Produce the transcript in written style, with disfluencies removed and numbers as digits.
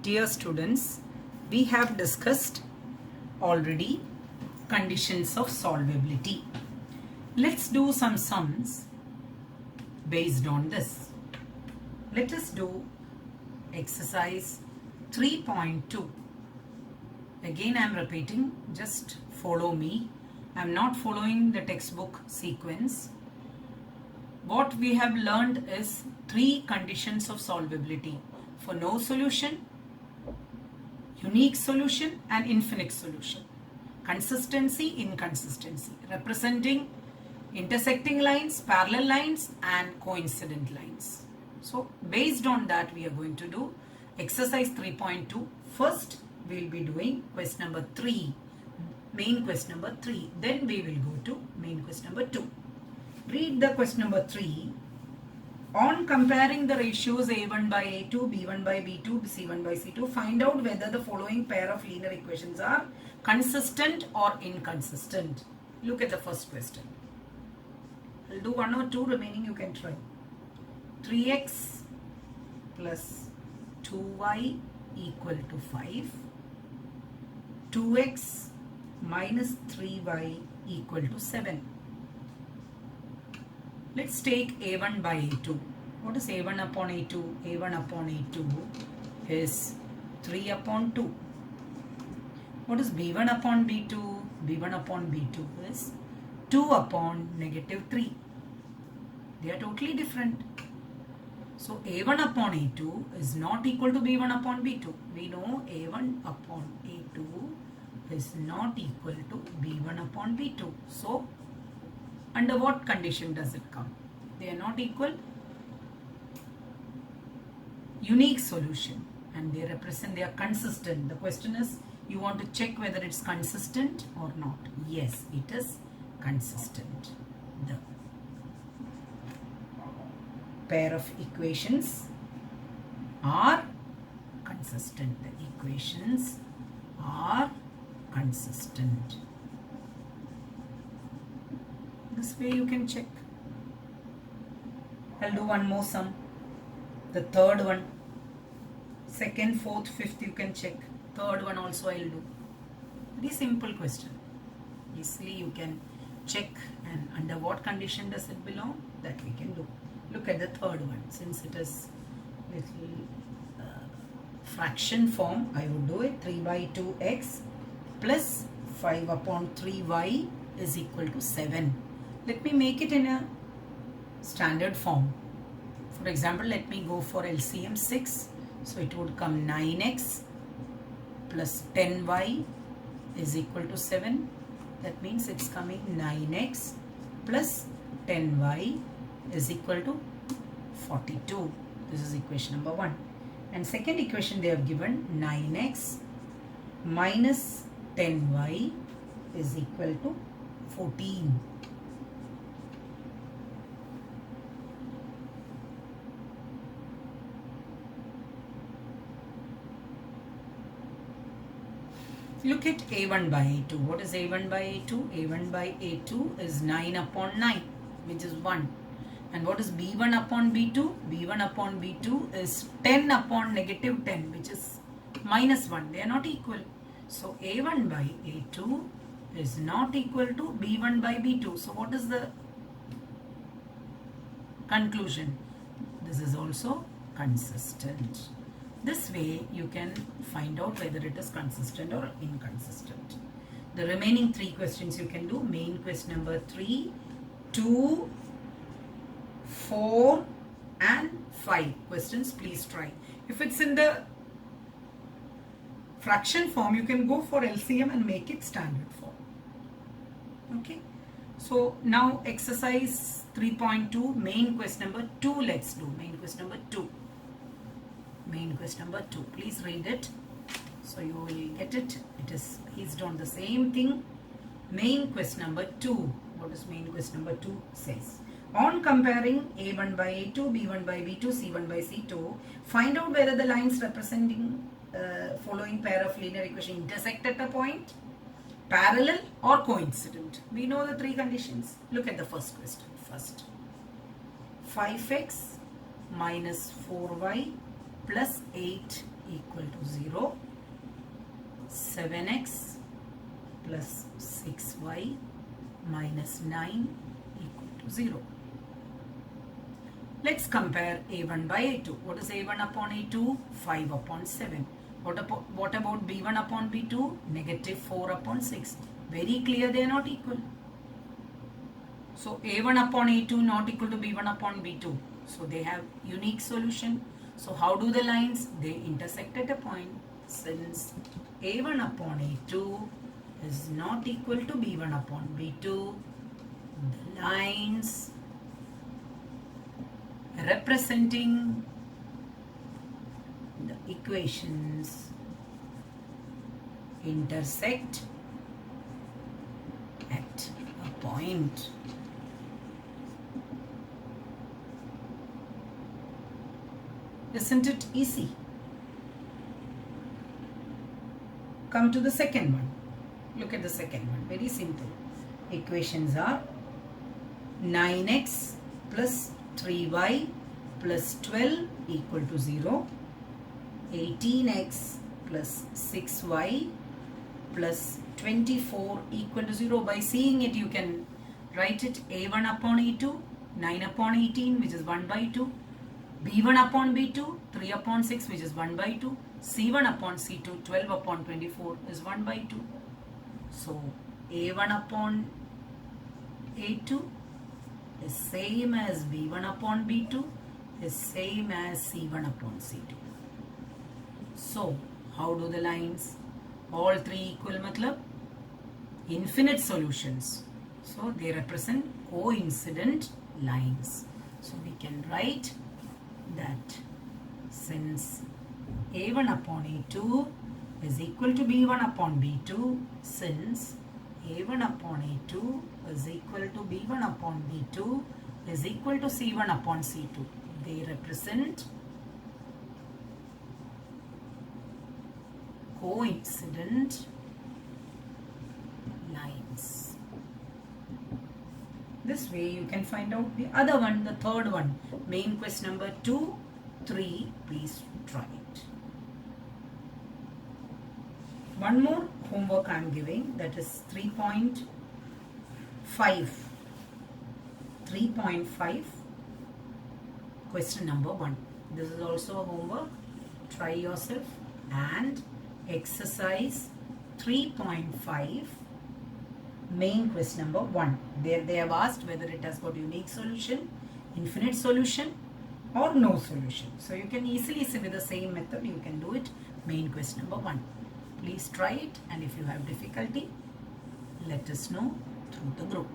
Dear students, we have discussed already conditions of solvability. Let's do some sums based on this. Let us do exercise 3.2. Again I am repeating, just follow me. I am not following the textbook sequence. What we have learned is 3 conditions of solvability: for no solution, unique solution and infinite solution. Consistency, inconsistency, representing intersecting lines, parallel lines and coincident lines. So based on that we are going to do exercise 3.2. First we will be doing question number 3, main question number 3. Then we will go to main question number 2. Read the question number 3. On comparing the ratios A1 by A2, B1 by B2, C1 by C2, find out whether the following pair of linear equations are consistent or inconsistent. Look at the first question. I'll do 1 or 2, remaining you can try. 3x plus 2y equal to 5. 2x minus 3y equal to 7. Let's take A1 by A2. What is A1 upon A2? A1 upon A2 is 3 upon 2. What is B1 upon B2? B1 upon B2 is 2 upon negative 3. They are totally different. So A1 upon A2 is not equal to B1 upon B2. We know A1 upon A2 is not equal to B1 upon B2. So under what condition does it come? They are not equal. Unique solution, and they represent, they are consistent. The question is, you want to check whether it's consistent or not. Yes, it is consistent. The pair of equations are consistent. The equations are consistent. This way you can check. I'll do one more sum. The third one. Second, fourth, fifth you can check. Third one also I'll do. Very simple question. Easily you can check, and under what condition does it belong, that we can do. Look at the third one. Since it is little fraction form, I would do it. 3 by 2x plus 5 upon 3y is equal to 7. Let me make it in a standard form. For example, let me go for LCM 6. So it would come 9x plus 10y is equal to 7. That means it's coming 9x plus 10y is equal to 42. This is equation number 1. And second equation they have given 9x minus 10y is equal to 14. Look at A1 by A2. What is A1 by A2? A1 by A2 is 9 upon 9, which is 1. And what is B1 upon B2? B1 upon B2 is 10 upon negative 10, which is minus 1. They are not equal. So A1 by A2 is not equal to B1 by B2. So what is the conclusion? This is also consistent. This way you can find out whether it is consistent or inconsistent. The remaining 3 questions you can do. Main question number 3, 2, 4 and 5 questions. Please try. If it's in the fraction form, you can go for LCM and make it standard form. Okay. So now exercise 3.2, main question number 2 let's do. Main question number 2. Main question number 2. Please read it so you will get it. It is based on the same thing. Main question number 2. What is main question number 2 says? On comparing A1 by A2, B1 by B2, C1 by C2, find out whether the lines representing following pair of linear equations intersect at a point, parallel or coincident. We know the 3 conditions. Look at the first question first. 5x minus 4y plus 8 equal to 0, 7x plus 6y minus 9 equal to 0. Let's compare a1 by a2. What is a1 upon a2? 5 upon 7. What about b1 upon b2? Negative 4 upon 6. Very clear they are not equal. So a1 upon a2 not equal to b1 upon b2. So they have unique solution. So how do the lines? They intersect at a point. Since a1 upon a2 is not equal to b1 upon b2, the lines representing the equations intersect at a point. Isn't it easy? Come to the second one. Look at the second one. Very simple. Equations are 9x plus 3y plus 12 equal to 0. 18x plus 6y plus 24 equal to 0. By seeing it, you can write it a1 upon a2, 9 upon 18, which is 1 by 2. b1 upon b2, 3 upon 6, which is 1 by 2. c1 upon c2, 12 upon 24 is 1 by 2. So a1 upon a2 is same as b1 upon b2 is same as c1 upon c2. So how do the lines? All three equal matlab infinite solutions. So they represent coincident lines. So we can write that since a1 upon a2 is equal to b1 upon b2, since a1 upon a2 is equal to b1 upon b2 is equal to c1 upon c2, they represent coincident lines. This way you can find out the other one, the third one. Main quest number 2, 3, please try it. One more homework I am giving, that is 3.5. 3.5 question number 1. This is also a homework. Try yourself. And exercise 3.5 main quest number 1. There they have asked whether it has got unique solution, infinite solution or no solution. So you can easily see with the same method you can do it. Main quest number 1. Please try it, and if you have difficulty, let us know through the group.